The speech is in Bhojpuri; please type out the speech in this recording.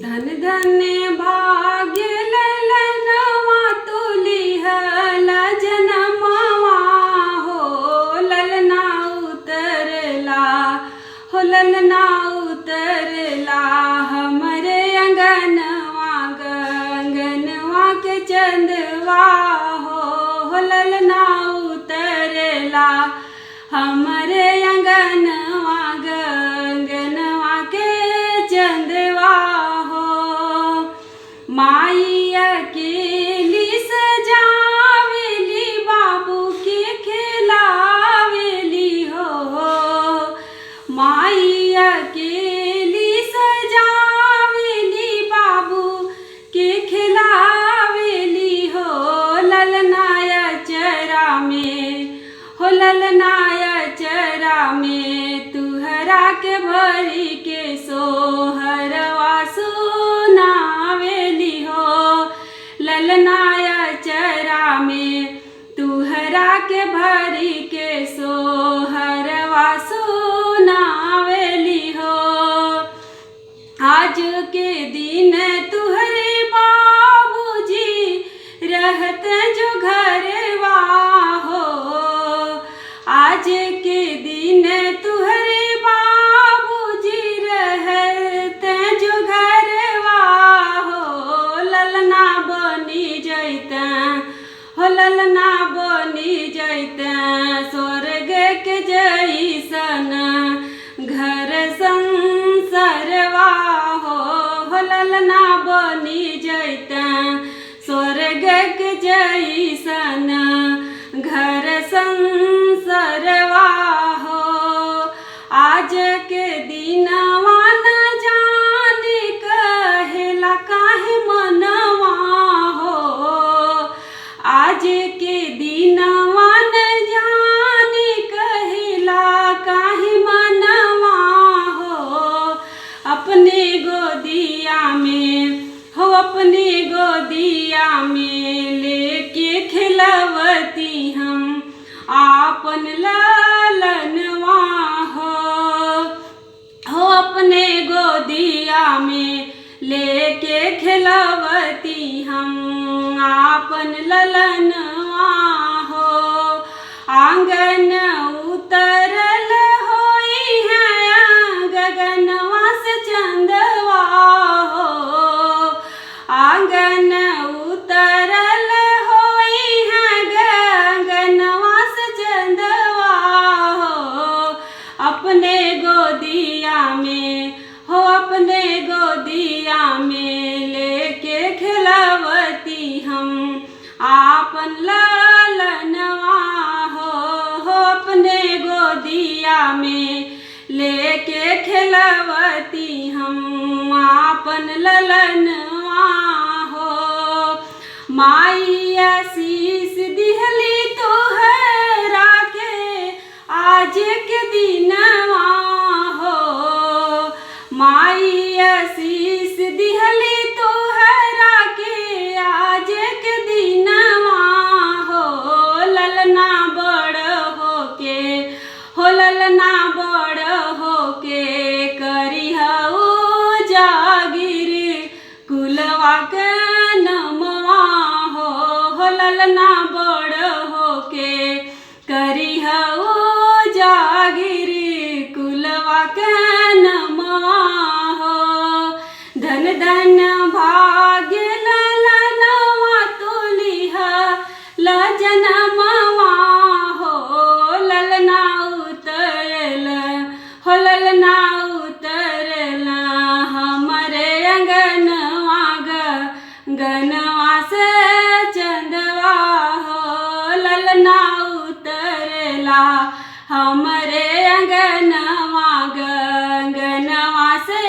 धन धन भाग्य ललनवा तुलिहला जनमवा हो ललना उतरला हो ललना उतरला हमरे अंगनवा गंगनवा के चंदवा हो ललना उतरला हमरे अंगनवा गंगनवा के चंदवा हो माई अकेली सजावेली बाबू के खिलावेली हो माई अकेली सजावेली बाबू के खिलावेली हो ललनाया चरा में हो ललनाया चरा में तुहरा के भरी के सोहरवा सुनावेली हो ललनाया चरा में तुहरा के भरी के सोहरवा सुनावेली हो आज के दिन तुहरे बाबूजी रहत जो घरवा हो आज के दिन तुहरे बाबूजी रहत जो घरवा हो ललना बनी जैता हो ललना बनी जैता स्वर्ग के जैसन घर संसारवा हो ललना बनी जैता स्वर्ग के जैसन घर संसारवा हो आज के दिनवा न जाने कहेला काहे मनवा हो आज के दिनवा न जाने कहेला काहे मनवा हो अपने गोदिया में हो अपने गोदिया में लेके खिलवती हम आपन ललनवा हो अपने गोदिया में लेके खिलवती हम आपन ललनवा हो आंगन उतरल होई है गगनवा से चंदवा हो आंगन उतरल होई है गगनवा से चंदवा हो अपने गोदिया में हो अपने गोदिया में लेके खिलवती हम आपन ललनवा हो अपने गोदिया में लेके खिलवती हम आपन ललनवा हो माई आशीष दिहली तोहरा के आज के दिनवा हो माई आशीष दिहली तोहरा के आज के दिनवा हो ललना बड़ होके हो ललना बड़ होके करिहु जागिर कुलवा के नमवा हो ललना बड़ होके करिहु जागिर कुलवा के नमवा हो धन धन भाग्य ललनवा तुलिहला जनमवा हो ललना उतरल हो ललना उतरला हमरे अंगनवा गनवा से चंदवा हो ललना उतरला हमरे अंगनवा गनवा से